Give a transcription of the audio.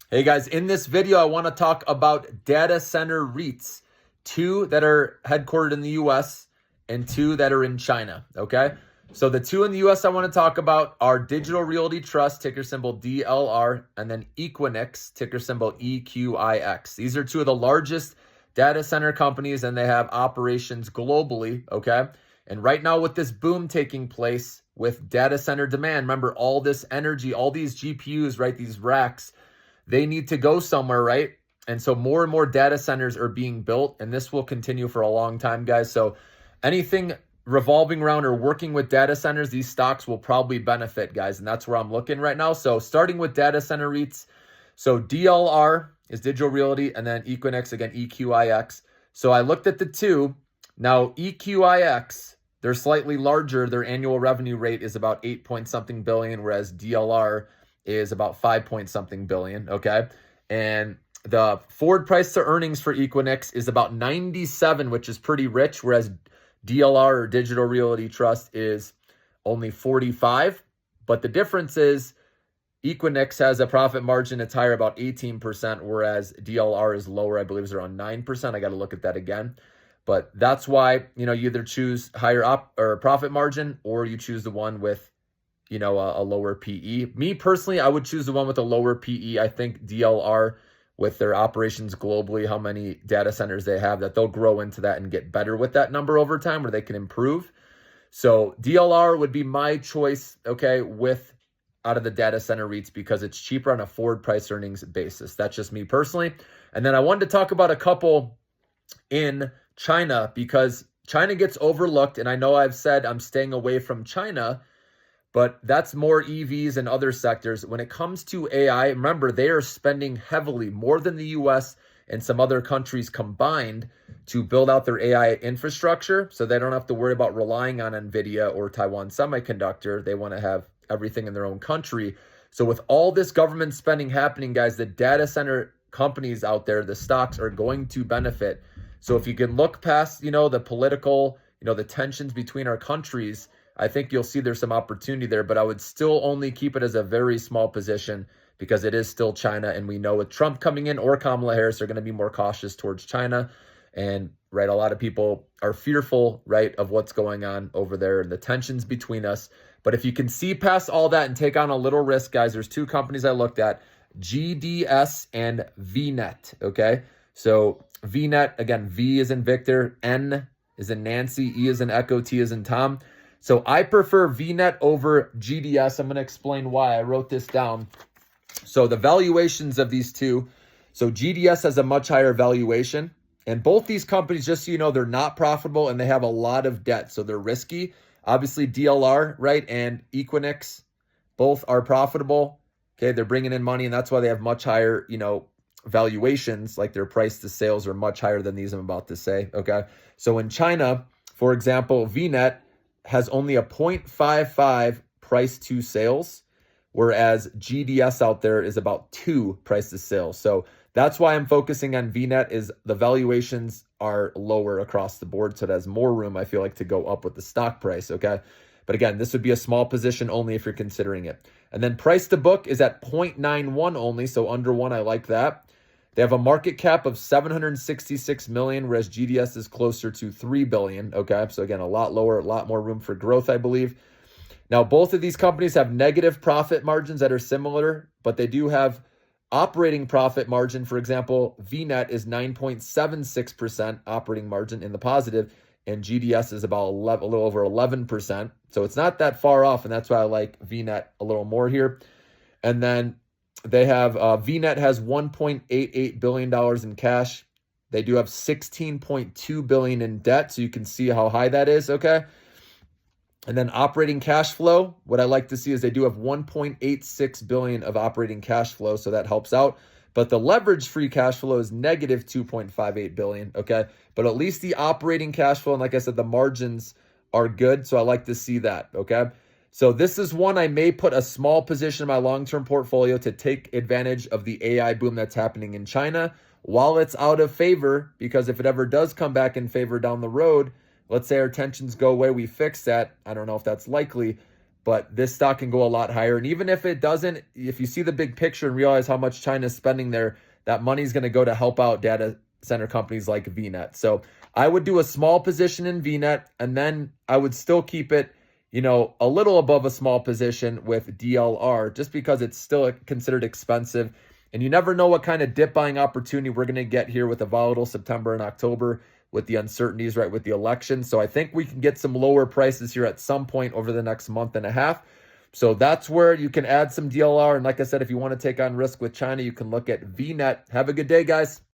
Hey guys, in this video, I want to talk about data center REITs, two that are headquartered in the US and two that are in China. Okay. So the two in the US I want to talk about are Digital Realty Trust, ticker symbol DLR, and then Equinix, ticker symbol EQIX. These are two of the largest data center companies and they have operations globally. Okay. And right now, with this boom taking place with data center demand, remember all this energy, all these GPUs, right? These racks, they need to go somewhere, right? And so more and more data centers are being built, and this will continue for a long time, guys. So anything revolving around or working with data centers, these stocks will probably benefit, guys. And that's where I'm looking right now. So starting with data center REITs. So DLR is Digital Realty, and then Equinix, again, EQIX. So I looked at the two. Now, EQIX, they're slightly larger. Their annual revenue rate is about 8 point something billion, whereas DLR is about 5 point something billion. Okay. And the forward price to earnings for Equinix is about 97, which is pretty rich, whereas DLR or Digital Realty Trust is only 45. But the difference is Equinix has a profit margin that's higher, about 18%, whereas DLR is lower. I believe it's around 9%. I got to look at that again. But that's why, you either choose higher or profit margin, or you choose the one with a lower PE. Me personally, I would choose the one with a lower PE. I think DLR, with their operations globally, how many data centers they have, that they'll grow into that and get better with that number over time, where they can improve. So DLR would be my choice, okay, with out of the data center REITs, because it's cheaper on a forward price earnings basis. That's just me personally. And then I wanted to talk about a couple in China, because China gets overlooked. And I know I've said I'm staying away from China, but that's more EVs and other sectors. When it comes to AI, remember, they are spending heavily, more than the US and some other countries combined, to build out their AI infrastructure, so they don't have to worry about relying on NVIDIA or Taiwan Semiconductor. They want to have everything in their own country. So with all this government spending happening, guys, the data center companies out there, the stocks are going to benefit. So if you can look past, the political, the tensions between our countries, I think you'll see there's some opportunity there, but I would still only keep it as a very small position, because it is still China. And we know with Trump coming in or Kamala Harris, they're going to be more cautious towards China. And right, a lot of people are fearful, right, of what's going on over there and the tensions between us. But if you can see past all that and take on a little risk, guys, there's two companies I looked at, GDS and VNet. Okay. So VNet, again, V is in Victor, N is in Nancy, E is in Echo, T is in Tom. So I prefer VNet over GDS. I'm going to explain why. I wrote this down. So the valuations of these two. So GDS has a much higher valuation. And both these companies, just so you know, they're not profitable and they have a lot of debt. So they're risky. Obviously DLR, right, and Equinix, both are profitable. Okay, they're bringing in money, and that's why they have much higher, valuations. Like their price to sales are much higher than these I'm about to say. Okay. So in China, for example, VNet has only a 0.55 price to sales, whereas GDS out there is about 2 price to sales. So that's why I'm focusing on VNet, is the valuations are lower across the board. So it has more room, I feel like, to go up with the stock price. Okay. But again, this would be a small position only if you're considering it. And then price to book is at 0.91 only. So under 1, I like that. They have a market cap of 766 million, whereas GDS is closer to 3 billion. Okay. So again, a lot lower, a lot more room for growth, I believe. Now, both of these companies have negative profit margins that are similar, but they do have operating profit margin. For example, VNet is 9.76% operating margin in the positive, and GDS is about a little over 11%. So it's not that far off, and that's why I like VNet a little more here. And then they have VNet has $1.88 billion in cash. They do have $16.2 billion in debt, so you can see how high that is, okay? And then operating cash flow, what I like to see is they do have $1.86 billion of operating cash flow, so that helps out. But the leverage free cash flow is negative $2.58 billion, okay? But at least the operating cash flow, and like I said, the margins are good, so I like to see that, okay? So this is one I may put a small position in my long-term portfolio to take advantage of the AI boom that's happening in China while it's out of favor, because if it ever does come back in favor down the road, let's say our tensions go away, we fix that. I don't know if that's likely, but this stock can go a lot higher. And even if it doesn't, if you see the big picture and realize how much China is spending there, that money is going to go to help out data center companies like VNet. So I would do a small position in VNet, and then I would still keep it, a little above a small position with DLR, just because it's still considered expensive. And you never know what kind of dip buying opportunity we're going to get here with a volatile September and October with the uncertainties, right, with the election. So I think we can get some lower prices here at some point over the next month and a half. So that's where you can add some DLR. And like I said, if you want to take on risk with China, you can look at VNet. Have a good day, guys.